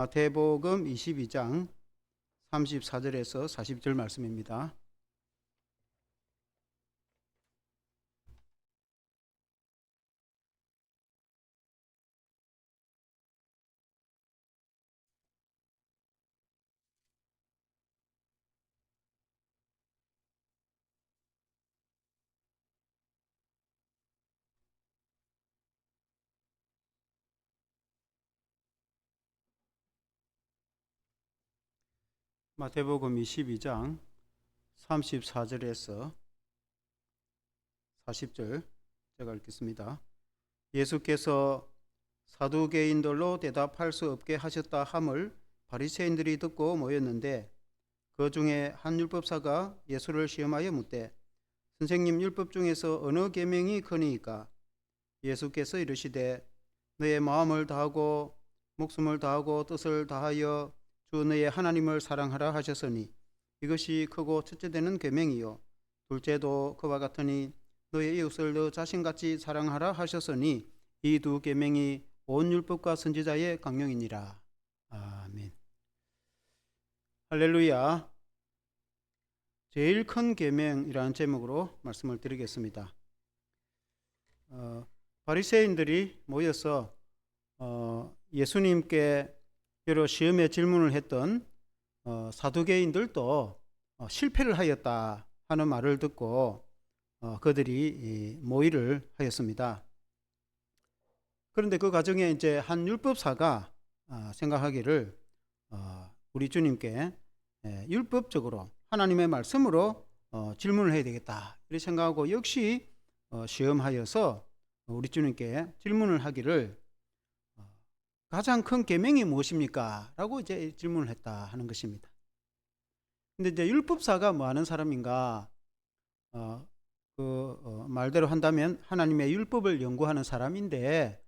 마태복음 22장 34절에서 40절 말씀입니다. 마태복음 22장 34절에서 40절 제가 읽겠습니다. 예수께서 사두개인들로 대답할 수 없게 하셨다 함을 바리새인들이 듣고 모였는데 그 중에 한 율법사가 예수를 시험하여 묻되 선생님, 율법 중에서 어느 계명이 크니이까? 예수께서 이르시되 너의 마음을 다하고 목숨을 다하고 뜻을 다하여 주 너의 하나님을 사랑하라 하셨으니 이것이 크고 첫째 되는 계명이요 둘째도 그와 같으니 너의 이웃을 너 자신같이 사랑하라 하셨으니 이 두 계명이 온 율법과 선지자의 강령이니라. 아멘. 할렐루야. 제일 큰 계명이라는 제목으로 말씀을 드리겠습니다. 바리새인들이 모여서 예수님께 여러 시험의 질문을 했던 사두개인들도 실패를 하였다 하는 말을 듣고 그들이 모의를 하였습니다. 그런데 그 과정에 이제 한 율법사가 생각하기를 우리 주님께 율법적으로 하나님의 말씀으로 질문을 해야 되겠다 이렇게 생각하고 역시 시험하여서 우리 주님께 질문을 하기를 가장 큰 계명이 무엇입니까? 라고 이제 질문을 했다 하는 것입니다. 근데 이제 율법사가 뭐 하는 사람인가? 말대로 한다면 하나님의 율법을 연구하는 사람인데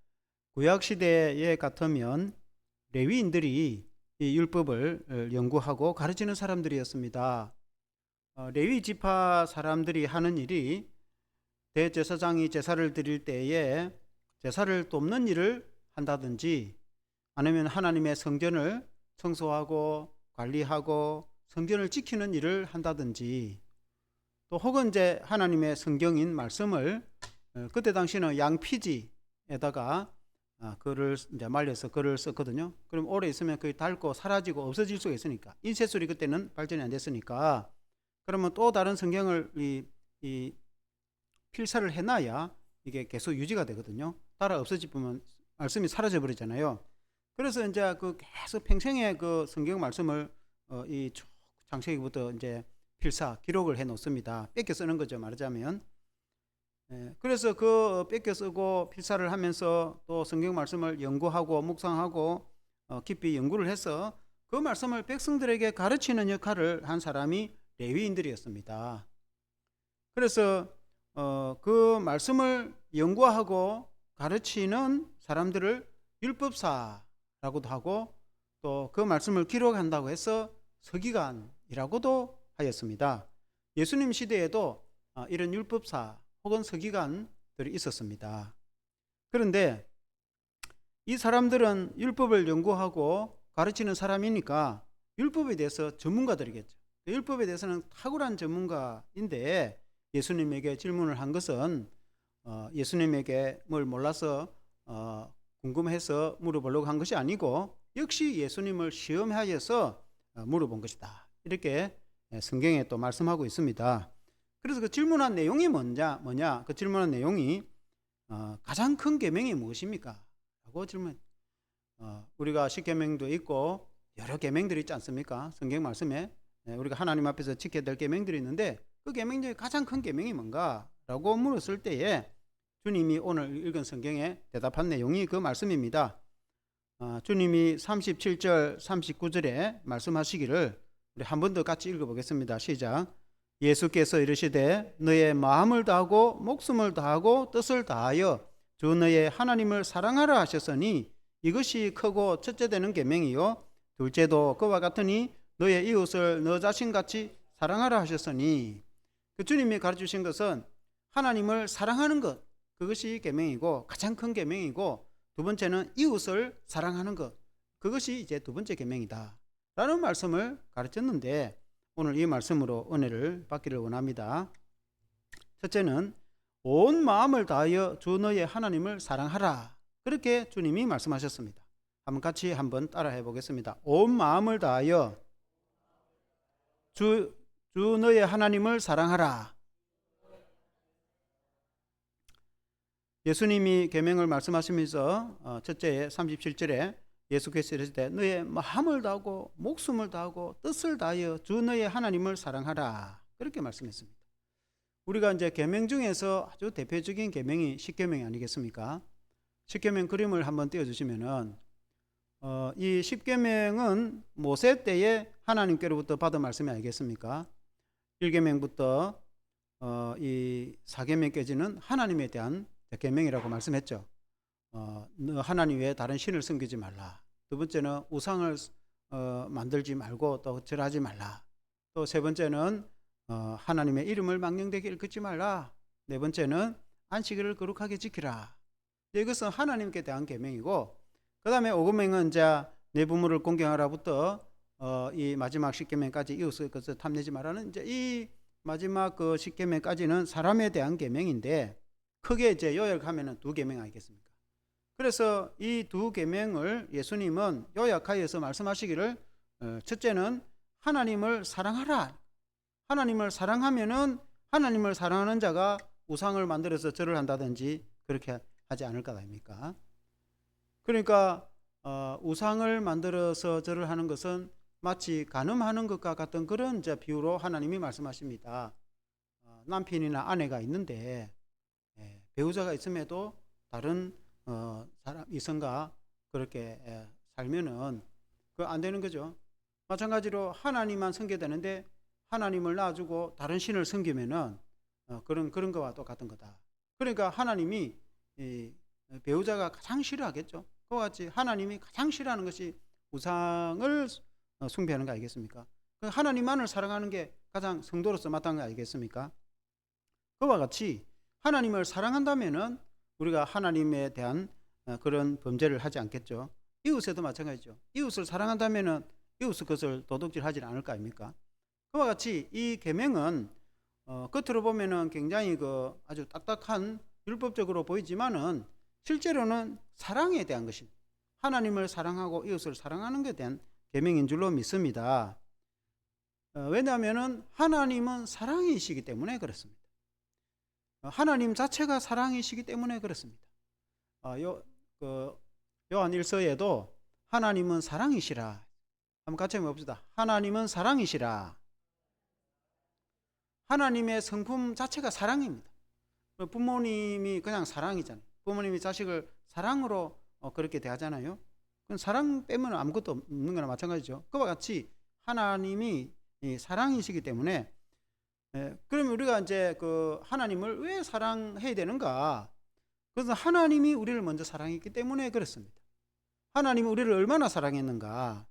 구약 시대에 같으면 레위인들이 이 율법을 연구하고 가르치는 사람들이었습니다. 레위 지파 사람들이 하는 일이 대제사장이 제사를 드릴 때에 제사를 돕는 일을 한다든지 아니면 하나님의 성전을 청소하고 관리하고 성전을 지키는 일을 한다든지 또 혹은 이제 하나님의 성경인 말씀을 그때 당시는 양피지에다가 글을 이제 말려서 글을 썼거든요. 그럼 오래 있으면 그게 닳고 사라지고 없어질 수가 있으니까 인쇄술이 그때는 발전이 안 됐으니까 그러면 또 다른 성경을 이 필사를 해놔야 이게 계속 유지가 되거든요. 따라 없어지면 말씀이 사라져 버리잖아요. 그래서 이제 그 계속 평생의 그 성경 말씀을 이 창세기부터 이제 필사 기록을 해 놓습니다. 뺏겨 쓰는 거죠, 말하자면. 그래서 그 뺏겨 쓰고 필사를 하면서 또 성경 말씀을 연구하고 묵상하고 깊이 연구를 해서 그 말씀을 백성들에게 가르치는 역할을 한 사람이 레위인들이었습니다. 그래서 그 말씀을 연구하고 가르치는 사람들을 율법사라고도 하고 또 그 말씀을 기록한다고 해서 서기관이라고도 하였습니다. 예수님 시대에도 이런 율법사 혹은 서기관들이 있었습니다. 그런데 이 사람들은 율법을 연구하고 가르치는 사람이니까 율법에 대해서 전문가들이겠죠. 율법에 대해서는 탁월한 전문가인데 예수님에게 질문을 한 것은 예수님에게 뭘 몰라서 궁금해서 물어보려고 한 것이 아니고 역시 예수님을 시험하여서 물어본 것이다. 이렇게 성경에 또 말씀하고 있습니다. 그래서 그 질문한 내용이 뭐냐? 그 질문한 내용이 가장 큰 계명이 무엇입니까? 라고 질문. 우리가 십계명도 있고 여러 계명들이 있지 않습니까? 성경 말씀에 우리가 하나님 앞에서 지켜야 될 계명들이 있는데 그 계명 중에 가장 큰 계명이 뭔가? 라고 물었을 때에 주님이 오늘 읽은 성경에 대답한 내용이 그 말씀입니다. 주님이 37절 39절에 말씀하시기를 우리 한 번 더 같이 읽어보겠습니다. 시작. 예수께서 이르시되 너의 마음을 다하고 목숨을 다하고 뜻을 다하여 주 너의 하나님을 사랑하라 하셨으니 이것이 크고 첫째 되는 계명이요 둘째도 그와 같으니 너의 이웃을 너 자신같이 사랑하라 하셨으니 그 주님이 가르치신 것은 하나님을 사랑하는 것 그것이 계명이고 가장 큰 계명이고 두 번째는 이웃을 사랑하는 것 그것이 이제 두 번째 계명이다 라는 말씀을 가르쳤는데, 오늘 이 말씀으로 은혜를 받기를 원합니다. 첫째는 온 마음을 다하여 주 너의 하나님을 사랑하라, 그렇게 주님이 말씀하셨습니다. 같이 한번 따라해 보겠습니다. 온 마음을 다하여 주 너의 하나님을 사랑하라. 예수님이 계명을 말씀하시면서 첫째 37절에 예수께서 이르실 때 너의 마음을 다하고 목숨을 다하고 뜻을 다하여 주 너의 하나님을 사랑하라, 그렇게 말씀했습니다. 우리가 이제 계명 중에서 아주 대표적인 계명이 십계명이 아니겠습니까? 십계명 그림을 한번 띄워주시면은 이 십계명은 모세 때에 하나님께로부터 받은 말씀이 아니겠습니까? 1계명부터 이 4계명까지는 하나님에 대한 계명이라고 말씀했죠. 너 하나님 외에 다른 신을 섬기지 말라. 두 번째는 우상을 만들지 말고 또 절하지 말라. 또 세 번째는 하나님의 이름을 망령되게 일컫지 말라. 네 번째는 안식일을 거룩하게 지키라. 이것은 하나님께 대한 계명이고, 그 다음에 5계명은 이제 내 부모를 공경하라부터 이 마지막 10계명까지 이웃의 것을 탐내지 말라는 이제 이 마지막 그 10계명까지는 사람에 대한 계명인데, 크게 이제 요약하면은 두 계명 아니겠습니까? 그래서 이 두 계명을 예수님은 요약하여서 말씀하시기를, 첫째는 하나님을 사랑하라. 하나님을 사랑하면은 하나님을 사랑하는 자가 우상을 만들어서 절을 한다든지 그렇게 하지 않을 것 아닙니까? 그러니까 우상을 만들어서 절을 하는 것은 마치 간음하는 것과 같은 그런 이제 비유로 하나님이 말씀하십니다. 남편이나 아내가 있는데 배우자가 있음에도 다른 사람 이성과 그렇게 살면은 그 안 되는 거죠. 마찬가지로 하나님만 섬겨야 되는데 하나님을 놔주고 다른 신을 섬기면은 그런 거와 똑같은 거다. 그러니까 하나님이 배우자가 가장 싫어하겠죠. 그와 같이 하나님이 가장 싫어하는 것이 우상을 숭배하는 거 아니겠습니까? 하나님만을 사랑하는 게 가장 성도로서 마땅한 거 아니겠습니까? 그와 같이 하나님을 사랑한다면은 우리가 하나님에 대한 그런 범죄를 하지 않겠죠. 이웃에도 마찬가지죠. 이웃을 사랑한다면은 이웃의 것을 도둑질하지 않을 거 아닙니까? 그와 같이 이 계명은 겉으로 보면은 굉장히 그 아주 딱딱한 율법적으로 보이지만은 실제로는 사랑에 대한 것입니다. 하나님을 사랑하고 이웃을 사랑하는 것에 대한 계명인 줄로 믿습니다. 왜냐하면은 하나님은 사랑이시기 때문에 그렇습니다. 하나님 자체가 사랑이시기 때문에 그렇습니다. 요한 1서에도 하나님은 사랑이시라. 한번 같이 한번 봅시다. 하나님은 사랑이시라. 하나님의 성품 자체가 사랑입니다. 부모님이 그냥 사랑이잖아요. 부모님이 자식을 사랑으로 그렇게 대하잖아요. 그건 사랑 빼면 아무것도 없는 거나 마찬가지죠. 그와 같이 하나님이 사랑이시기 때문에, 그러면 우리가 이제 그 하나님을 왜 사랑해야 되는가? 그래서 하나님이 우리를 먼저 사랑했기 때문에 그렇습니다. 하나님이 우리를 얼마나 사랑했는가?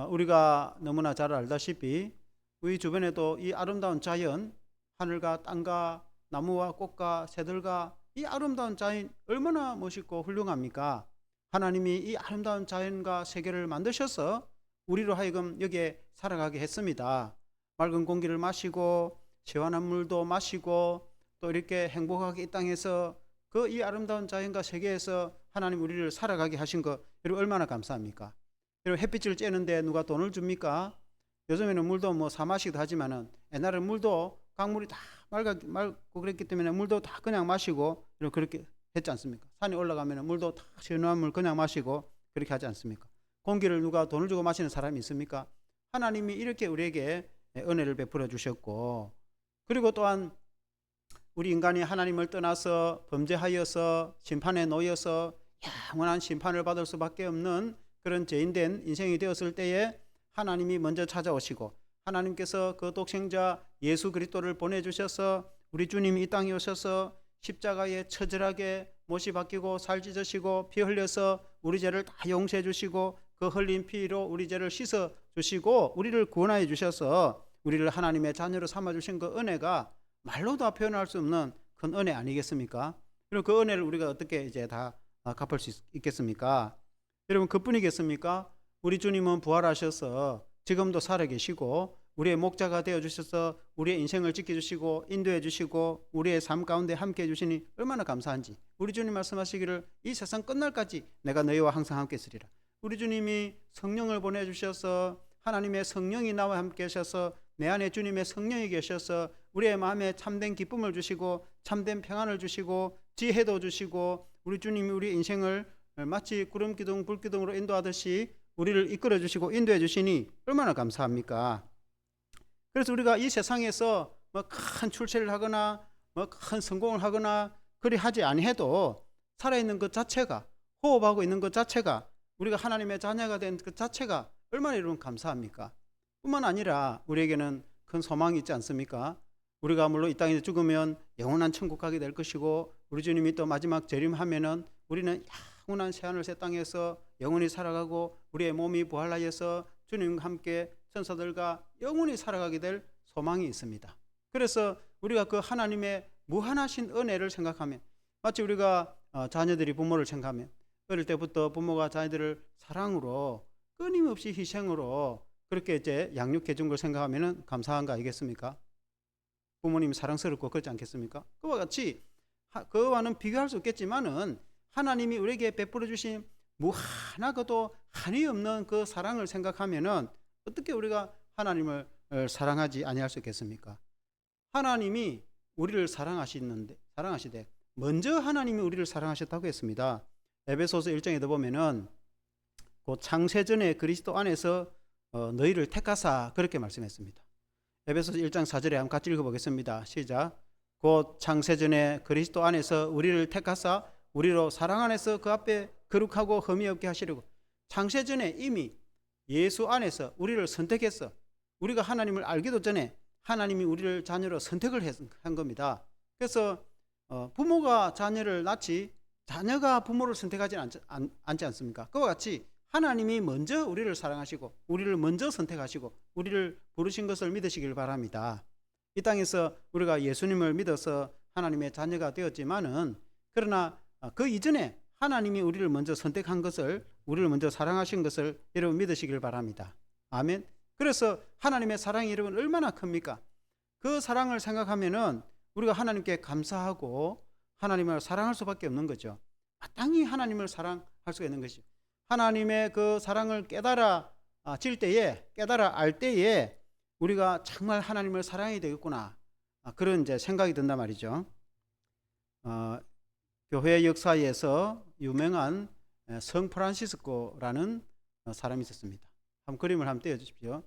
우리가 너무나 잘 알다시피 우리 주변에도 이 아름다운 자연, 하늘과 땅과 나무와 꽃과 새들과 이 아름다운 자연 얼마나 멋있고 훌륭합니까? 하나님이 이 아름다운 자연과 세계를 만드셔서 우리로 하여금 여기에 살아가게 했습니다. 맑은 공기를 마시고 시원한 물도 마시고 또 이렇게 행복하게 이 땅에서 그 이 아름다운 자연과 세계에서 하나님 우리를 살아가게 하신 거 여러분 얼마나 감사합니까? 여러분 햇빛을 쬐는데 누가 돈을 줍니까? 요즘에는 물도 뭐 사 마시기도 하지만은 옛날에는 물도 강물이 다 맑고 그랬기 때문에 물도 다 그냥 마시고 이렇게 그렇게 했지 않습니까? 산에 올라가면 물도 다 시원한 물 그냥 마시고 그렇게 하지 않습니까? 공기를 누가 돈을 주고 마시는 사람이 있습니까? 하나님이 이렇게 우리에게 은혜를 베풀어 주셨고, 그리고 또한 우리 인간이 하나님을 떠나서 범죄하여서 심판에 놓여서 영원한 심판을 받을 수밖에 없는 그런 죄인된 인생이 되었을 때에 하나님이 먼저 찾아오시고 하나님께서 그 독생자 예수 그리스도를 보내주셔서 우리 주님이 이 땅에 오셔서 십자가에 처절하게 못이 박히고 살 찢으시고 피 흘려서 우리 죄를 다 용서해 주시고 그 흘린 피로 우리 죄를 씻어 주시고 우리를 구원하여 주셔서 우리를 하나님의 자녀로 삼아 주신 그 은혜가 말로 다 표현할 수 없는 큰 은혜 아니겠습니까? 그리고 그 은혜를 우리가 어떻게 이제 다 갚을 수 있겠습니까? 여러분, 그뿐이겠습니까? 우리 주님은 부활하셔서 지금도 살아계시고 우리의 목자가 되어주셔서 우리의 인생을 지켜주시고 인도해주시고 우리의 삶 가운데 함께해 주시니 얼마나 감사한지. 우리 주님 말씀하시기를 이 세상 끝날까지 내가 너희와 항상 함께 있으리라. 우리 주님이 성령을 보내주셔서 하나님의 성령이 나와 함께 하셔서 내 안에 주님의 성령이 계셔서 우리의 마음에 참된 기쁨을 주시고 참된 평안을 주시고 지혜도 주시고 우리 주님이 우리 인생을 마치 구름기둥 불기둥으로 인도하듯이 우리를 이끌어 주시고 인도해 주시니 얼마나 감사합니까? 그래서 우리가 이 세상에서 뭐 큰 출세를 하거나 뭐 큰 성공을 하거나 그리 하지 아니해도 살아있는 것 자체가, 호흡하고 있는 것 자체가, 우리가 하나님의 자녀가 된 것 자체가 얼마나 여러분 감사합니까? 뿐만 아니라 우리에게는 큰 소망이 있지 않습니까? 우리가 물론 이 땅에 죽으면 영원한 천국 가게 될 것이고 우리 주님이 또 마지막 재림하면은 우리는 영원한 새하늘 새 땅에서 영원히 살아가고 우리의 몸이 부활하여서 주님과 함께 천사들과 영원히 살아가게 될 소망이 있습니다. 그래서 우리가 그 하나님의 무한하신 은혜를 생각하면, 마치 우리가 자녀들이 부모를 생각하면 어릴 때부터 부모가 자녀들을 사랑으로 끊임없이 희생으로 그렇게 이제 양육해 준 걸 생각하면 감사한 거 아니겠습니까? 부모님이 사랑스럽고 그렇지 않겠습니까? 그와 같이 그와는 비교할 수 없겠지만은 하나님이 우리에게 베풀어 주신 무한하고도 한이 없는 그 사랑을 생각하면은 어떻게 우리가 하나님을 사랑하지 아니할 수 있겠습니까? 하나님이 우리를 사랑하시되 먼저 하나님이 우리를 사랑하셨다고 했습니다. 에베소서 1장에도 보면은 그 창세전에 그리스도 안에서 너희를 택하사 그렇게 말씀했습니다. 에베소서 1장 4절에 한번 같이 읽어보겠습니다. 시작. 곧 창세전에 그리스도 안에서 우리를 택하사 우리로 사랑 안에서 그 앞에 거룩하고 흠이 없게 하시려고. 창세전에 이미 예수 안에서 우리를 선택했어. 우리가 하나님을 알기도 전에 하나님이 우리를 자녀로 선택을 한 겁니다. 그래서 부모가 자녀를 낳지 자녀가 부모를 선택하지 않지 않습니까? 그와 같이 하나님이 먼저 우리를 사랑하시고 우리를 먼저 선택하시고 우리를 부르신 것을 믿으시길 바랍니다. 이 땅에서 우리가 예수님을 믿어서 하나님의 자녀가 되었지만은 그러나 그 이전에 하나님이 우리를 먼저 선택한 것을, 우리를 먼저 사랑하신 것을 여러분 믿으시길 바랍니다. 아멘. 그래서 하나님의 사랑이 여러분 얼마나 큽니까? 그 사랑을 생각하면은 우리가 하나님께 감사하고 하나님을 사랑할 수밖에 없는 거죠. 마땅히 하나님을 사랑할 수가 있는 것이죠. 하나님의 그 사랑을 깨달아 알 때에 우리가 정말 하나님을 사랑해야 되겠구나, 그런 이제 생각이 든단 말이죠. 교회 역사에서 유명한 성 프란시스코라는 사람이 있었습니다. 한번 그림을 한번 떼어주십시오.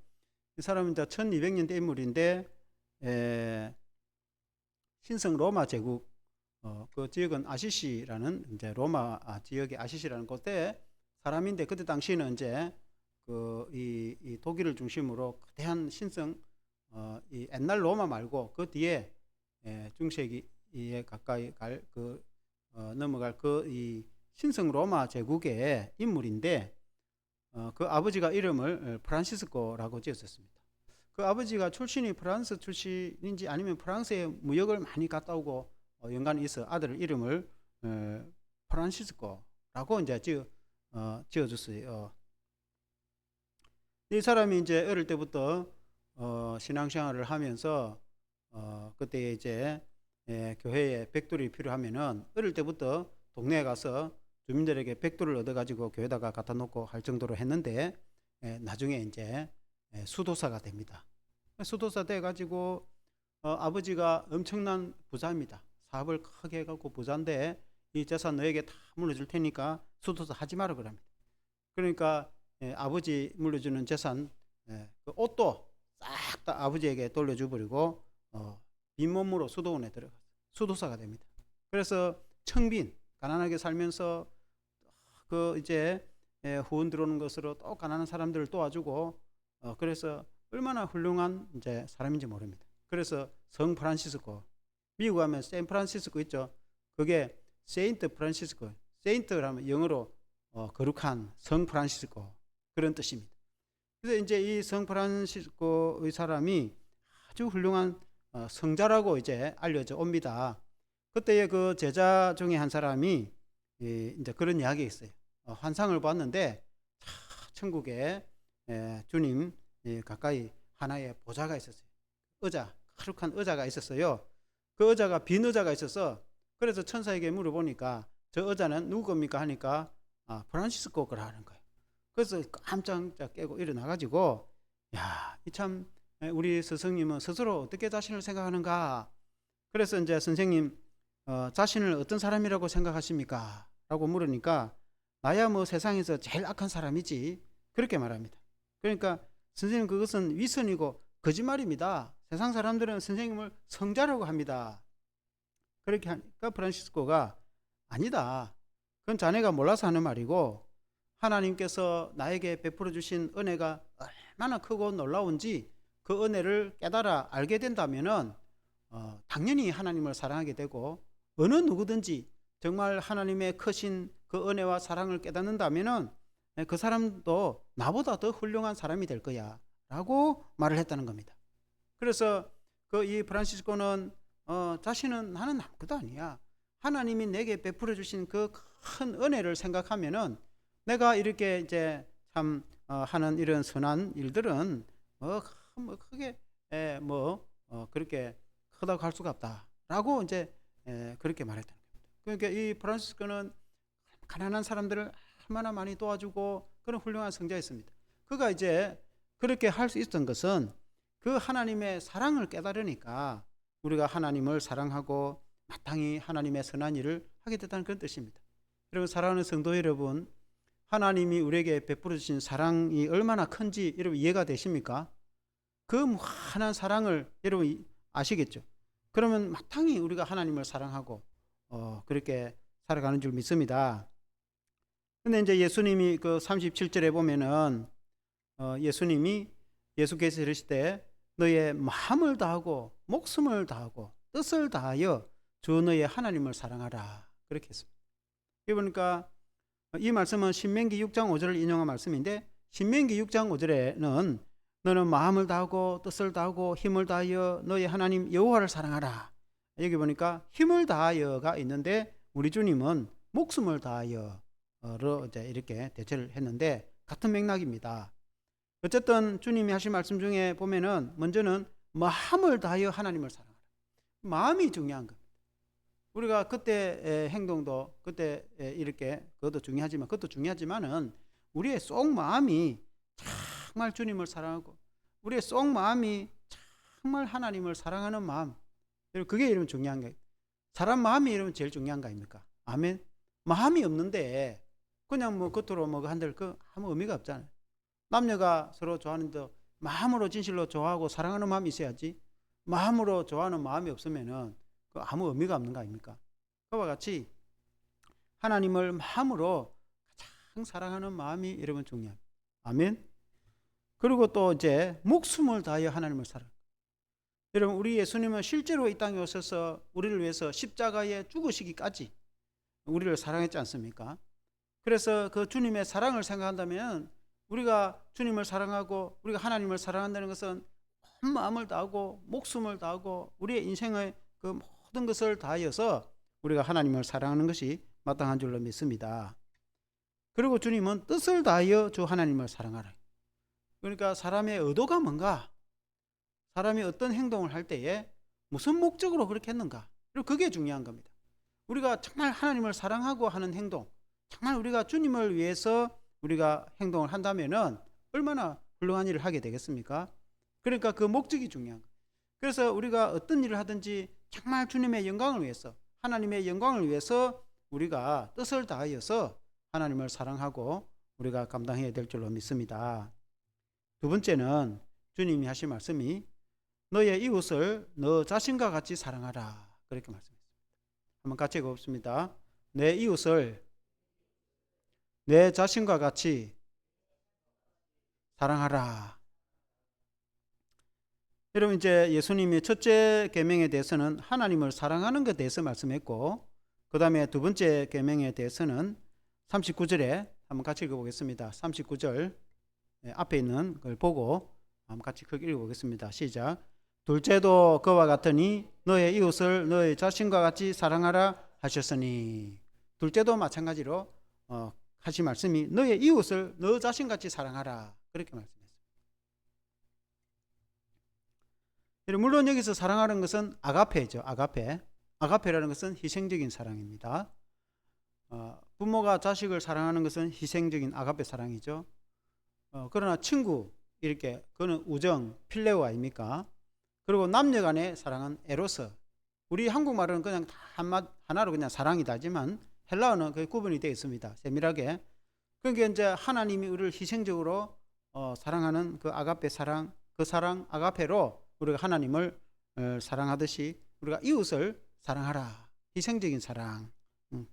이 사람은 이제 1200년대 인물인데 신성 로마 제국 그 지역은 아시시라는 이제 로마 지역의 아시시라는 곳에 사람인데, 그때 당시에는 이제 이 독일을 중심으로 거대한 신성 이 옛날 로마 말고 그 뒤에 중세기에 가까이 넘어갈 이 신성 로마 제국의 인물인데 그 아버지가 이름을 프란시스코라고 지었었습니다. 그 아버지가 출신이 프랑스 출신인지 아니면 프랑스에 무역을 많이 갔다 오고 연관이 있어 아들 이름을 프란시스코라고 이제 지어줬어요. 이 사람이 이제 어릴 때부터 신앙생활을 하면서 그때 이제 교회에 백돌이 필요하면은 어릴 때부터 동네에 가서 주민들에게 백돌을 얻어가지고 교회다가 갖다 놓고 할 정도로 했는데 나중에 이제 수도사가 됩니다. 수도사 돼가지고 아버지가 엄청난 부자입니다. 사업을 크게 해갖고 부자인데 이 재산 너에게 다 물려줄 테니까 수도사 하지 마라 그럽니다. 그러니까 아버지 물려주는 재산 그 옷도 싹 다 아버지에게 돌려줘버리고 빈몸으로 수도원에 들어가서 수도사가 됩니다. 그래서 청빈 가난하게 살면서 그 이제 후원 들어오는 것으로 또 가난한 사람들을 도와주고 그래서 얼마나 훌륭한 이제 사람인지 모릅니다. 그래서 성 프란시스코, 미국 하면 샌 프란시스코 있죠. 그게 세인트 프란시스코, 세인트라면 영어로 거룩한 성 프란시스코 그런 뜻입니다. 그래서 이제 이 성 프란시스코의 사람이 아주 훌륭한 성자라고 이제 알려져 옵니다. 그때의 그 제자 중에 한 사람이 이제 그런 이야기가 있어요. 환상을 봤는데 천국에 주님 가까이 하나의 보좌가 있었어요. 의자, 거룩한 의자가 있었어요. 그 의자가 빈 의자가 있어서 그래서 천사에게 물어보니까 저 의자는 누구 겁니까 하니까 프란시스코 거라 하는 거예요. 그래서 깜짝 깨고 일어나가지고 참 우리 스승님은 스스로 어떻게 자신을 생각하는가. 그래서 이제 선생님 자신을 어떤 사람이라고 생각하십니까? 라고 물으니까 나야 뭐 세상에서 제일 악한 사람이지 그렇게 말합니다. 그러니까 선생님 그것은 위선이고 거짓말입니다. 세상 사람들은 선생님을 성자라고 합니다. 그렇게 하니까 프란시스코가 아니다. 그건 자네가 몰라서 하는 말이고 하나님께서 나에게 베풀어 주신 은혜가 얼마나 크고 놀라운지 그 은혜를 깨달아 알게 된다면은 당연히 하나님을 사랑하게 되고 어느 누구든지 정말 하나님의 크신 그 은혜와 사랑을 깨닫는다면은 그 사람도 나보다 더 훌륭한 사람이 될 거야 라고 말을 했다는 겁니다. 그래서 이 프란시스코는 자신은 나는 아무것도 아니야. 하나님이 내게 베풀어 주신 그 큰 은혜를 생각하면은 내가 이렇게 이제 참 하는 이런 선한 일들은 크게 그렇게 크다고 할 수가 없다라고 이제 그렇게 말했다는 겁니다. 그러니까 이 프란시스코는 가난한 사람들을 얼마나 많이 도와주고 그런 훌륭한 성자였습니다. 그가 이제 그렇게 할 수 있었던 것은 그 하나님의 사랑을 깨달으니까 우리가 하나님을 사랑하고 마땅히 하나님의 선한 일을 하게 됐다는 그런 뜻입니다. 여러분 사랑하는 성도 여러분, 하나님이 우리에게 베풀어 주신 사랑이 얼마나 큰지 여러분 이해가 되십니까? 그 무한한 사랑을 여러분 아시겠죠? 그러면 마땅히 우리가 하나님을 사랑하고 그렇게 살아가는 줄 믿습니다. 근데 이제 예수님이 그 37절에 보면은 예수님이 예수께서 이르시되 너의 마음을 다하고 목숨을 다하고 뜻을 다하여 주 너의 하나님을 사랑하라 그렇게 했습니다. 그러니까 이 말씀은 신명기 6장 5절을 인용한 말씀인데 신명기 6장 5절에는 너는 마음을 다하고 뜻을 다하고 힘을 다하여 너의 하나님 여호와를 사랑하라. 여기 보니까 힘을 다하여가 있는데 우리 주님은 목숨을 다하여로 이제 이렇게 대체를 했는데 같은 맥락입니다. 어쨌든 주님이 하신 말씀 중에 보면은 먼저는 마음을 다하여 하나님을 사랑하라. 마음이 중요한 겁니다. 우리가 그때 행동도 그때 이렇게 그것도 중요하지만은 우리의 속 마음이 정말 주님을 사랑하고 우리의 속 마음이 정말 하나님을 사랑하는 마음, 그게 이러면 중요한 거예요. 사람 마음이 이러면 제일 중요한 거 아닙니까? 아멘. 마음이 없는데 그냥 뭐 겉으로 뭐 한들 그 아무 의미가 없잖아요. 남녀가 서로 좋아하는데 마음으로 진실로 좋아하고 사랑하는 마음이 있어야지. 마음으로 좋아하는 마음이 없으면은 그 아무 의미가 없는 거 아닙니까? 그와 같이 하나님을 마음으로 가장 사랑하는 마음이 여러분 중요합니다. 아멘. 그리고 또 이제 목숨을 다하여 하나님을 사랑. 여러분 우리 예수님은 실제로 이 땅에 오셔서 우리를 위해서 십자가에 죽으시기까지 우리를 사랑했지 않습니까? 그래서 그 주님의 사랑을 생각한다면 우리가 주님을 사랑하고 우리가 하나님을 사랑한다는 것은 온 마음을 다하고 목숨을 다하고 우리의 인생의 그 모든 것을 다하여서 우리가 하나님을 사랑하는 것이 마땅한 줄로 믿습니다. 그리고 주님은 뜻을 다하여 주 하나님을 사랑하라. 그러니까 사람의 의도가 뭔가, 사람이 어떤 행동을 할 때에 무슨 목적으로 그렇게 했는가, 그리고 그게 중요한 겁니다. 우리가 정말 하나님을 사랑하고 하는 행동, 정말 우리가 주님을 위해서 우리가 행동을 한다면은 얼마나 훌륭한 일을 하게 되겠습니까? 그러니까 그 목적이 중요한 거예요. 그래서 우리가 어떤 일을 하든지 정말 주님의 영광을 위해서, 하나님의 영광을 위해서 우리가 뜻을 다하여서 하나님을 사랑하고 우리가 감당해야 될 줄로 믿습니다. 두 번째는 주님이 하신 말씀이 너의 이웃을 너 자신과 같이 사랑하라 그렇게 말씀했습니다. 한번 같이 읽어봅시다. 내 이웃을 내 자신과 같이 사랑하라. 여러분 이제 예수님이 첫째 계명에 대해서는 하나님을 사랑하는 것에 대해서 말씀했고 그 다음에 두 번째 계명에 대해서는 39절에 한번 같이 읽어보겠습니다. 39절 앞에 있는 걸 보고 한번 같이 크게 읽어보겠습니다. 시작. 둘째도 그와 같으니 너의 이웃을 너의 자신과 같이 사랑하라 하셨으니. 둘째도 마찬가지로 하신 말씀이 너의 이웃을 너 자신같이 사랑하라, 그렇게 말씀했습니다. 물론 여기서 사랑하는 것은 아가페죠. 아가페라는 것은 희생적인 사랑입니다. 부모가 자식을 사랑하는 것은 희생적인 아가페 사랑이죠. 그러나 친구, 이렇게 그거는 우정, 필레오 아닙니까? 그리고 남녀 간의 사랑은 에로스. 우리 한국말은 그냥 다 하나로 그냥 사랑이다지만 헬라어는 그게 구분이 되어 있습니다. 세밀하게. 그러니까 이제 하나님이 우리를 희생적으로 사랑하는 그 아가페 사랑, 그 사랑 아가페로 우리가 하나님을 사랑하듯이 우리가 이웃을 사랑하라. 희생적인 사랑.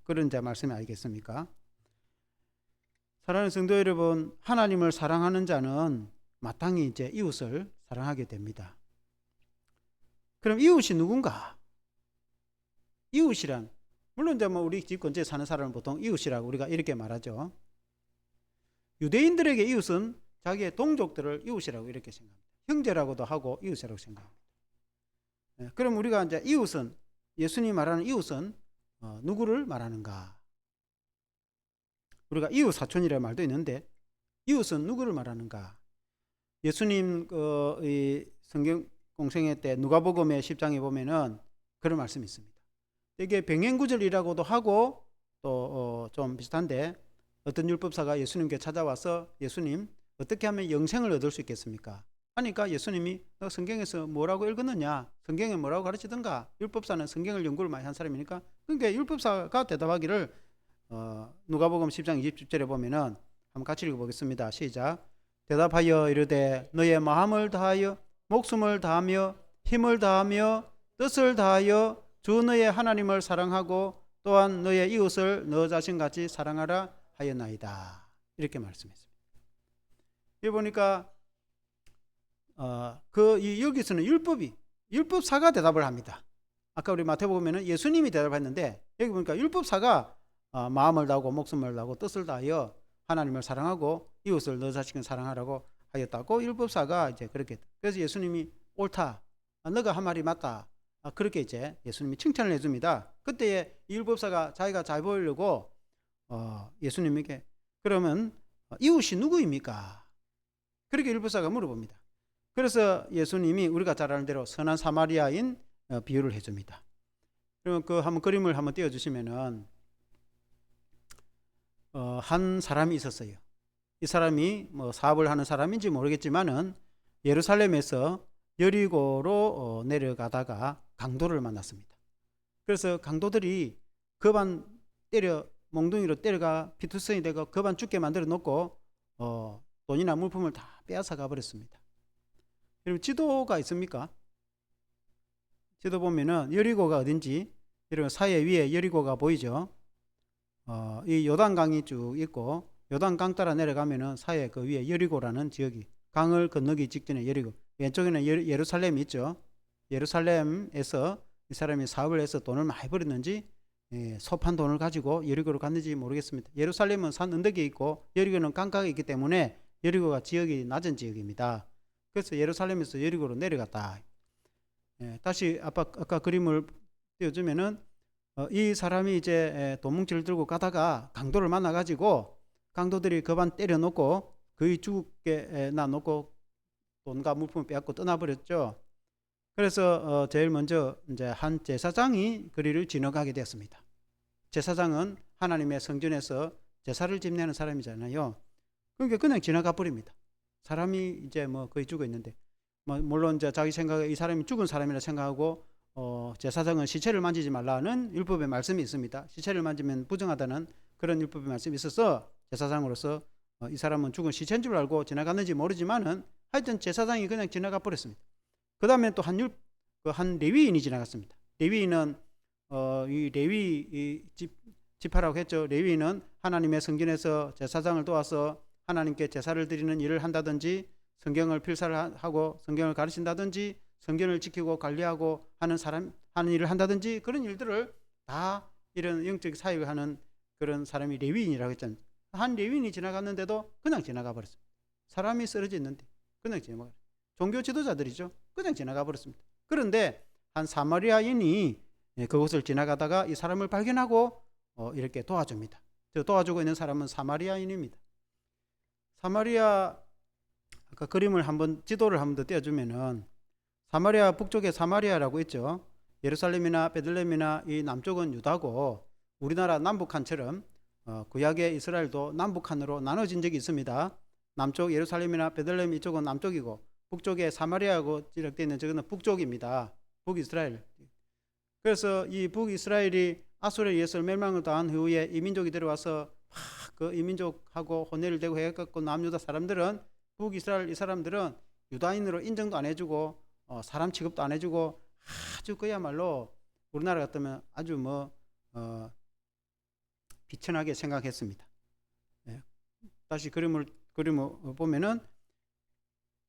그런 이제 말씀이 아니겠습니까? 사랑하는 성도 여러분, 하나님을 사랑하는 자는 마땅히 이제 이웃을 사랑하게 됩니다. 그럼 이웃이 누군가? 이웃이란, 물론 이제 뭐 우리 집 근처에 사는 사람을 보통 이웃이라고 우리가 이렇게 말하죠. 유대인들에게 이웃은 자기의 동족들을 이웃이라고 이렇게 생각합니다. 형제라고도 하고 이웃이라고 생각합니다. 그럼 우리가 이제 이웃은, 예수님이 말하는 이웃은 누구를 말하는가? 우리가 이웃 사촌이라는 말도 있는데 이웃은 누구를 말하는가? 예수님 이 성경 공생애 때 누가복음의 10장에 보면은 그런 말씀이 있습니다. 이게 병행구절이라고도 하고 또 좀 비슷한데, 어떤 율법사가 예수님께 찾아와서 예수님, 어떻게 하면 영생을 얻을 수 있겠습니까? 하니까 예수님이 너 성경에서 뭐라고 읽었느냐? 성경에 뭐라고 가르치던가? 율법사는 성경을 연구를 많이 한 사람이니까. 그러니까 율법사가 대답하기를 누가복음 10장 20절에 보면은 한번 같이 읽어보겠습니다. 시작. 대답하여 이르되 너의 마음을 다하여 목숨을 다하며 힘을 다하며 뜻을 다하여 주 너의 하나님을 사랑하고 또한 너의 이웃을 너 자신같이 사랑하라 하였나이다. 이렇게 말씀했습니다. 여기 보니까 여기서는 율법사가 대답을 합니다. 아까 우리 마태복음에는 예수님이 대답했는데 여기 보니까 율법사가 마음을 다하고 목숨을 다하고 뜻을 다하여 하나님을 사랑하고 이웃을 너 자신을 사랑하라고 하였다고 율법사가 이제 그렇게, 그래서 예수님이 옳다, 너가 한 말이 맞다, 그렇게 이제 예수님이 칭찬을 해줍니다. 그때 이 율법사가 자기가 잘 보이려고 예수님에게 그러면 이웃이 누구입니까? 그렇게 율법사가 물어봅니다. 그래서 예수님이 우리가 잘 아는 대로 선한 사마리아인 비유를 해줍니다. 그러면 그 한번 그림을 한번 띄워주시면은 한 사람이 있었어요. 이 사람이 뭐 사업을 하는 사람인지 모르겠지만은 예루살렘에서 여리고로 내려가다가 강도를 만났습니다. 그래서 강도들이 그반 때려 몽둥이로 때려가 피투성이 되고 그반 죽게 만들어 놓고 돈이나 물품을 다 빼앗아 가버렸습니다. 여러분 지도가 있습니까? 지도 보면은 여리고가 어딘지, 여러분 사해 위에 여리고가 보이죠? 이 요단강이 쭉 있고 요단강 따라 내려가면은 사해 그 위에 여리고라는 지역이, 강을 건너기 직전에 여리고, 왼쪽에는 예루살렘이 있죠. 예루살렘에서 이 사람이 사업을 해서 돈을 많이 벌었는지 소판 돈을 가지고 여리고로 갔는지 모르겠습니다. 예루살렘은 산 언덕에 있고 여리고는 강가에 있기 때문에 여리고가 지역이 낮은 지역입니다. 그래서 예루살렘에서 여리고로 내려갔다. 다시 아까 그림을 띄워주면은 이 사람이 이제 돈뭉치를 들고 가다가 강도를 만나가지고 강도들이 그반 때려놓고 거의 죽게 놔놓고 돈과 물품을 빼앗고 떠나버렸죠. 그래서 제일 먼저 이제 한 제사장이 거리를 지나가게 되었습니다. 제사장은 하나님의 성전에서 제사를 집례하는 사람이잖아요. 그러니까 그냥 지나가 버립니다. 사람이 이제 뭐 거의 죽어 있는데, 물론 이제 자기 생각에 이 사람이 죽은 사람이라 생각하고 제사장은 시체를 만지지 말라는 율법의 말씀이 있습니다. 시체를 만지면 부정하다는 그런 율법의 말씀이 있어서 제사장으로서 이 사람은 죽은 시체인 줄 알고 지나갔는지 모르지만은 하여튼 제사장이 그냥 지나가 버렸습니다. 그 다음에 또 한 레위인이 지나갔습니다. 레위인은 이 레위 지파라고 했죠. 레위인은 하나님의 성전에서 제사장을 도와서 하나님께 제사를 드리는 일을 한다든지 성경을 필사를 하고 성경을 가르친다든지 성전을 지키고 관리하고 하는 일을 한다든지 그런 일들을 다 이런 영적 사역을 하는 그런 사람이 레위인이라고 했잖아요. 한 레위인이 지나갔는데도 그냥 지나가 버렸습니다. 사람이 쓰러져 있는데 그냥 지나가 버렸습니다. 종교 지도자들이죠. 그냥 지나가 버렸습니다. 그런데 한 사마리아인이 그곳을 지나가다가 이 사람을 발견하고 이렇게 도와줍니다. 도와주고 있는 사람은 사마리아인입니다. 사마리아, 아까 그림을 한번, 지도를 한번 더 띄워주면은 사마리아 북쪽에 사마리아라고 있죠. 예루살렘이나 베들레헴이나 이 남쪽은 유다고, 우리나라 남북한처럼 구약의 이스라엘도 남북한으로 나눠진 적이 있습니다. 남쪽 예루살렘이나 베들레헴 이쪽은 남쪽이고, 북쪽에 사마리아하고 지적되어 있는 저거는 북쪽입니다. 북이스라엘. 그래서 이 북이스라엘이 아수르에 의해서 멸망을 당한 후에 이민족이 들어와서 그 이민족하고 혼혈을 대고 해갖고 남유다 사람들은, 북이스라엘 이 사람들은 유다인으로 인정도 안 해주고 사람 취급도 안 해주고, 아주 그야말로 우리나라 같으면 아주 비천하게 생각했습니다. 예. 다시 그림을 보면은,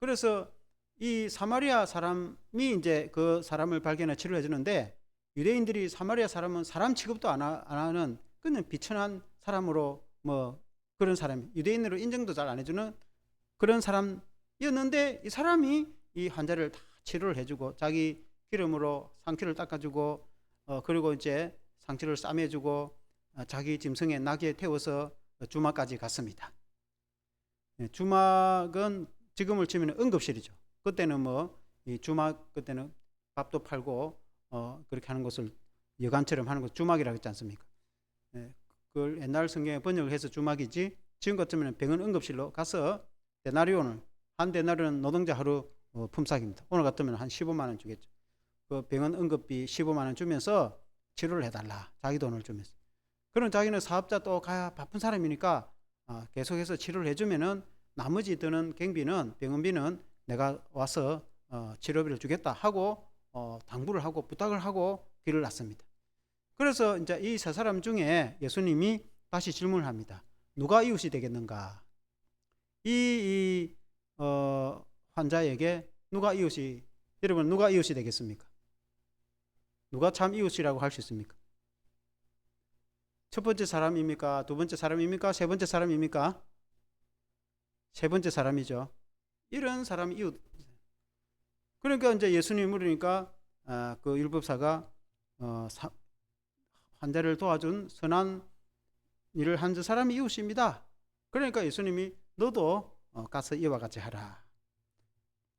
그래서 이 사마리아 사람이 이제 그 사람을 발견해 치료해 주는데, 유대인들이 사마리아 사람은 사람 취급도 안 하는 그냥 비천한 사람으로, 그런 사람, 유대인으로 인정도 잘 안 해주는 그런 사람이었는데, 이 사람이 이 환자를 다 치료를 해주고 자기 기름으로 상처를 닦아주고, 그리고 이제 상처를 싸매주고 자기 짐승에 나귀에 태워서 주막까지 갔습니다. 주막은 지금을 치면 응급실이죠. 그때는 이 주막, 그때는 밥도 팔고 그렇게 하는 것을 여관처럼 하는 것 주막이라고 했지 않습니까? 그걸 옛날 성경에 번역을 해서 주막이지, 지금 같으면 병원 응급실로 가서 한 데나리온은 노동자 하루 품삯입니다. 오늘 같으면 한 15만 원 주겠죠. 그 병원 응급비 15만 원 주면서 치료를 해달라, 자기 돈을 주면서. 그럼 자기는 사업자 또 가야 바쁜 사람이니까 계속해서 치료를 해주면은 나머지 드는 경비는, 병원비는 내가 와서 치료비를 주겠다 하고 당부를 하고 부탁을 하고 길을 났습니다. 그래서 이제 이 세 사람 중에 예수님이 다시 질문을 합니다. 누가 이웃이 되겠는가? 이 환자에게 여러분 누가 이웃이 되겠습니까? 누가 참 이웃이라고 할 수 있습니까? 첫 번째 사람입니까? 두 번째 사람입니까? 세 번째 사람입니까? 세 번째 사람이죠. 이런 사람이 이웃. 그러니까 이제 예수님이 물으니까 그 율법사가 환자를 도와준 선한 일을 한 저 사람이 이웃입니다. 그러니까 예수님이 너도 가서 이와 같이 하라.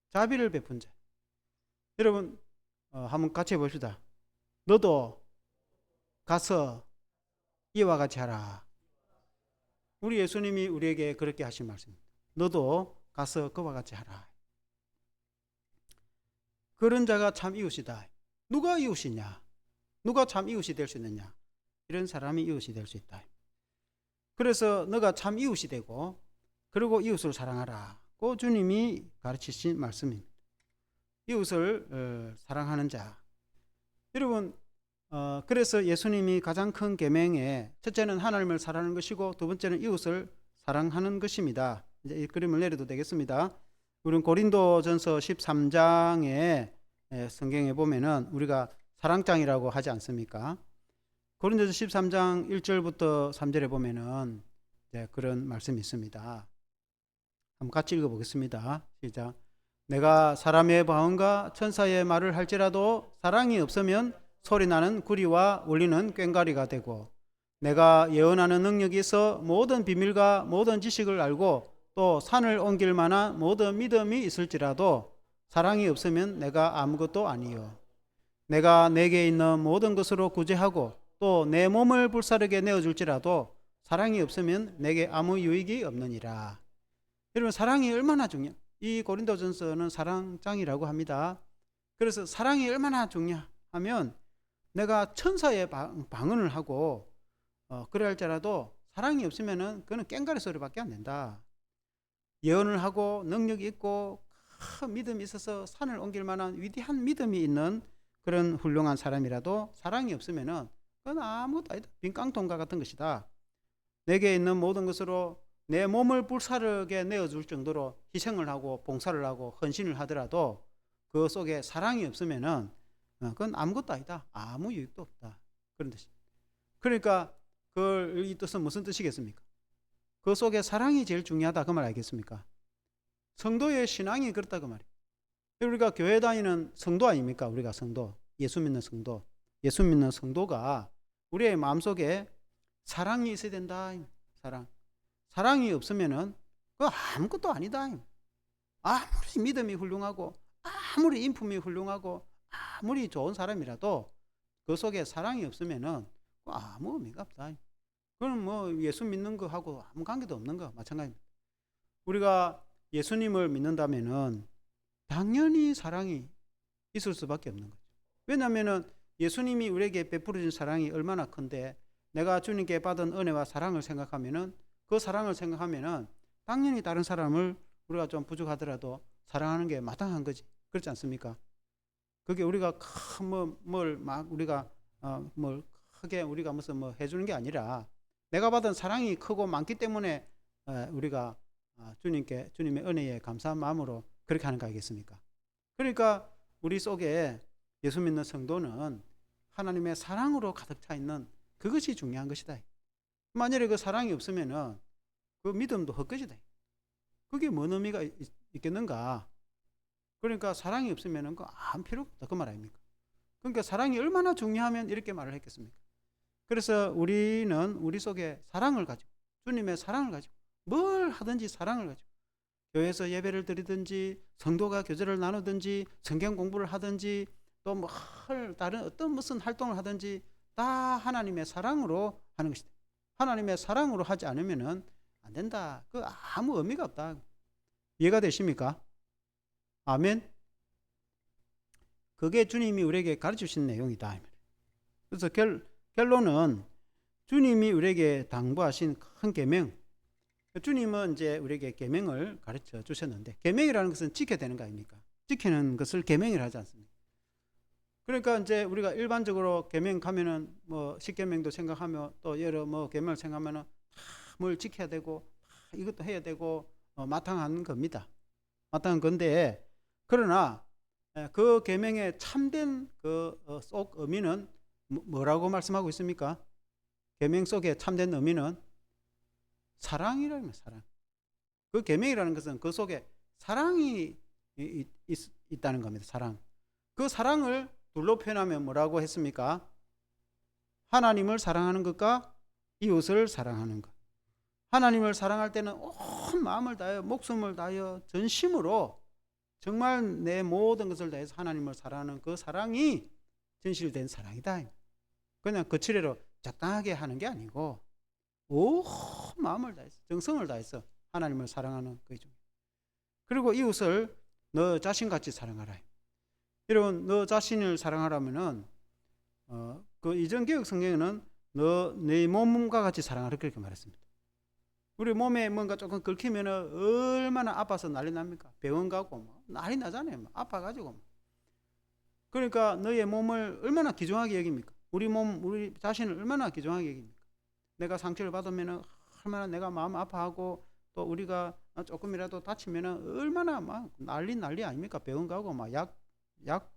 자비를 베푼 자. 여러분 한번 같이 해봅시다. 너도 가서 이와 같이 하라. 우리 예수님이 우리에게 그렇게 하신 말씀입니다. 너도 가서 그와 같이 하라. 그런 자가 참 이웃이다. 누가 이웃이냐? 누가 참 이웃이 될 수 있느냐? 이런 사람이 이웃이 될 수 있다. 그래서 너가 참 이웃이 되고, 그리고 이웃을 사랑하라. 그 주님이 가르치신 말씀입니다. 이웃을 사랑하는 자. 여러분 그래서 예수님이 가장 큰 계명에 첫째는 하나님을 사랑하는 것이고, 두 번째는 이웃을 사랑하는 것입니다. 이제 이 그림을 내려도 되겠습니다. 우리는 고린도전서 13장에 성경에 보면은 우리가 사랑장이라고 하지 않습니까? 고린도전서 13장 1절부터 3절에 보면은 그런 말씀이 있습니다. 한번 같이 읽어보겠습니다. 시작. 내가 사람의 방언과 천사의 말을 할지라도 사랑이 없으면 소리나는 구리와 울리는 꽹과리가 되고, 내가 예언하는 능력이 있어 모든 비밀과 모든 지식을 알고 또 산을 옮길 만한 모든 믿음이 있을지라도 사랑이 없으면 내가 아무것도 아니요. 내가 내게 있는 모든 것으로 구제하고 또 내 몸을 불사르게 내어줄지라도 사랑이 없으면 내게 아무 유익이 없느니라. 여러분 사랑이 얼마나 이 고린도전서는 사랑장이라고 합니다. 그래서 사랑이 얼마나 중요하면, 내가 천사의 방언을 하고 그래 할지라도 사랑이 없으면은 그거는 꽹과리 소리밖에 안 된다. 예언을 하고 능력이 있고 큰 믿음이 있어서 산을 옮길 만한 위대한 믿음이 있는 그런 훌륭한 사람이라도 사랑이 없으면은 그건 아무것도 아니다. 빈 깡통과 같은 것이다. 내게 있는 모든 것으로 내 몸을 불사르게 내어줄 정도로 희생을 하고 봉사를 하고 헌신을 하더라도 그 속에 사랑이 없으면은 그건 아무것도 아니다. 아무 유익도 없다. 그런 뜻입니다. 그러니까 이 뜻은 무슨 뜻이겠습니까? 그 속에 사랑이 제일 중요하다 그 말 알겠습니까? 성도의 신앙이 그렇다 그 말이에요. 우리가 교회 다니는 성도 아닙니까? 우리가 성도, 예수 믿는 성도. 예수 믿는 성도가 우리의 마음속에 사랑이 있어야 된다. 사랑이 없으면은 그 아무것도 아니다. 아무리 믿음이 훌륭하고 아무리 인품이 훌륭하고 아무리 좋은 사람이라도 그 속에 사랑이 없으면은 아무 의미가 없다. 그건 뭐 예수 믿는 거하고 아무 관계도 없는 거 마찬가지입니다. 우리가 예수님을 믿는다면은 당연히 사랑이 있을 수밖에 없는 거죠. 왜냐하면은 예수님이 우리에게 베풀어준 사랑이 얼마나 큰데 내가 주님께 받은 은혜와 사랑을 생각하면은 그 사랑을 생각하면은 당연히 다른 사람을 우리가 좀 부족하더라도 사랑하는 게 마땅한 거지. 그렇지 않습니까? 그게 우리가 뭘 막 우리가 뭘 크게 우리가 무슨 뭐 해주는 게 아니라 내가 받은 사랑이 크고 많기 때문에 우리가 주님의 은혜에 감사한 마음으로 그렇게 하는 거 아니겠습니까? 그러니까 우리 속에 예수 믿는 성도는 하나님의 사랑으로 가득 차 있는 그것이 중요한 것이다. 만약에 그 사랑이 없으면은 그 믿음도 헛것이다. 그게 뭔 의미가 있겠는가? 그러니까 사랑이 없으면은 그 아무 필요 없다 그 말 아닙니까? 그러니까 사랑이 얼마나 중요하면 이렇게 말을 했겠습니까? 그래서 우리는 우리 속에 사랑을 가지고 주님의 사랑을 가지고 뭘 하든지 사랑을 가지고 교회에서 예배를 드리든지 성도가 교제를 나누든지 성경 공부를 하든지 또 뭐 다른 어떤 무슨 활동을 하든지 다 하나님의 사랑으로 하는 것이다. 하나님의 사랑으로 하지 않으면은 안 된다. 그 아무 의미가 없다. 이해가 되십니까? 아멘. 그게 주님이 우리에게 가르쳐 주신 내용이다. 그래서 결론은 주님이 우리에게 당부하신 큰 계명. 주님은 이제 우리에게 계명을 가르쳐 주셨는데 계명이라는 것은 지켜야 되는 거 아닙니까? 지키는 것을 계명이라 하지 않습니까? 그러니까 이제 우리가 일반적으로 계명 가면은 뭐 십계명도 생각하며 또 여러 뭐 계명을 생각하면은 뭘 지켜야 되고 이것도 해야 되고 마땅한 겁니다. 마땅한 건데 그러나 그 계명의 참된 그 속 의미는 뭐라고 말씀하고 있습니까? 계명 속에 참된 의미는 사랑이라는 거예요. 사랑. 그 계명이라는 것은 그 속에 사랑이 있다는 겁니다. 사랑. 그 사랑을 둘로 표현하면 뭐라고 했습니까? 하나님을 사랑하는 것과 이웃을 사랑하는 것. 하나님을 사랑할 때는 온 마음을 다하여 목숨을 다하여 전심으로 정말 내 모든 것을 다해서 하나님을 사랑하는 그 사랑이 진실된 사랑이다. 그냥 거칠애로 적당하게 하는 게 아니고 온 마음을 다해서 정성을 다해서 하나님을 사랑하는 거죠. 그리고 이웃을 너 자신같이 사랑하라. 여러분 너 자신을 사랑하라면은 그 이전 개혁 성경에는 너 내 몸과 같이 사랑하라 그렇게 말했습니다. 우리 몸에 뭔가 조금 긁히면 얼마나 아파서 난리 납니까? 병원 가고 뭐 난리 나잖아요. 뭐 아파가지고. 그러니까 너의 몸을 얼마나 귀중하게 여깁니까? 우리 자신을 얼마나 귀중하게 여깁니까? 내가 상처를 받으면 얼마나 내가 마음 아파하고 또 우리가 조금이라도 다치면 얼마나 막 난리 아닙니까? 병원 가고 막 약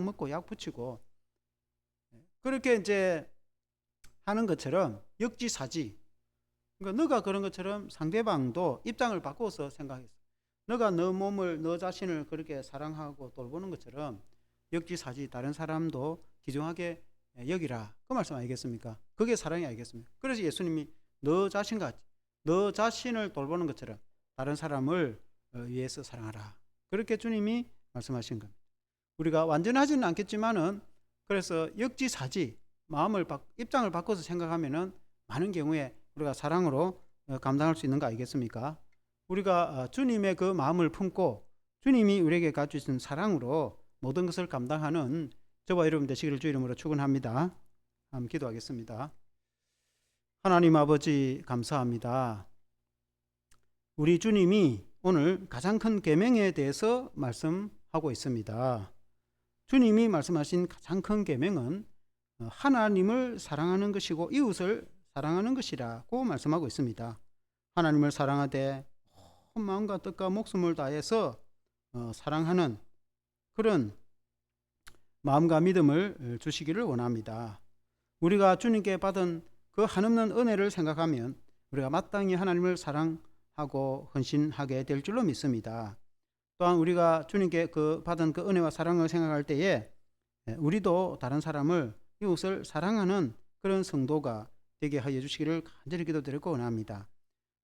먹고 약 붙이고 그렇게 이제 하는 것처럼 역지사지. 그러니까 너가 그런 것처럼 상대방도 입장을 바꿔서 생각했어. 너가 너 몸을 너 자신을 그렇게 사랑하고 돌보는 것처럼 역지사지 다른 사람도 귀중하게 여기라. 그 말씀 아니겠습니까? 그게 사랑이 아니겠습니까? 그래서 예수님이 너 자신같이 너 자신을 돌보는 것처럼 다른 사람을 위해서 사랑하라. 그렇게 주님이 말씀하신 겁니다. 우리가 완전하지는 않겠지만은 그래서 역지사지 입장을 바꿔서 생각하면은 많은 경우에 우리가 사랑으로 감당할 수 있는 거 아니겠습니까? 우리가 주님의 그 마음을 품고 주님이 우리에게 가주신 사랑으로 모든 것을 감당하는 저와 여러분 되시기를 주 이름으로 축원합니다. 한번 기도하겠습니다. 하나님 아버지 감사합니다. 우리 주님이 오늘 가장 큰 계명에 대해서 말씀하고 있습니다. 주님이 말씀하신 가장 큰 계명은 하나님을 사랑하는 것이고 이웃을 사랑하는 것이라고 말씀하고 있습니다. 하나님을 사랑하되 온 마음과 뜻과 목숨을 다해서 사랑하는 그런 마음과 믿음을 주시기를 원합니다. 우리가 주님께 받은 그 한없는 은혜를 생각하면 우리가 마땅히 하나님을 사랑하고 헌신하게 될 줄로 믿습니다. 또한 우리가 주님께 받은 그 은혜와 사랑을 생각할 때에 우리도 다른 사람을 이웃을 사랑하는 그런 성도가 되게 하여 주시기를 간절히 기도드리고 원합니다.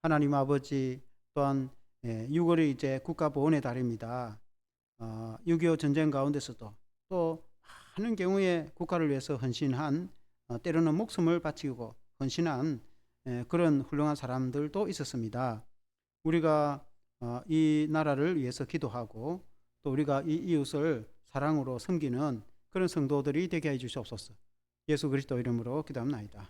하나님 아버지, 또한 6월이 이제 국가보훈의 달입니다. 6.25 전쟁 가운데서도 또 많은 경우에 국가를 위해서 헌신한, 때로는 목숨을 바치고 헌신한 그런 훌륭한 사람들도 있었습니다. 우리가 이 나라를 위해서 기도하고 또 우리가 이 이웃을 사랑으로 섬기는 그런 성도들이 되게 해 주시옵소서. 예수 그리스도 이름으로 기도합니다.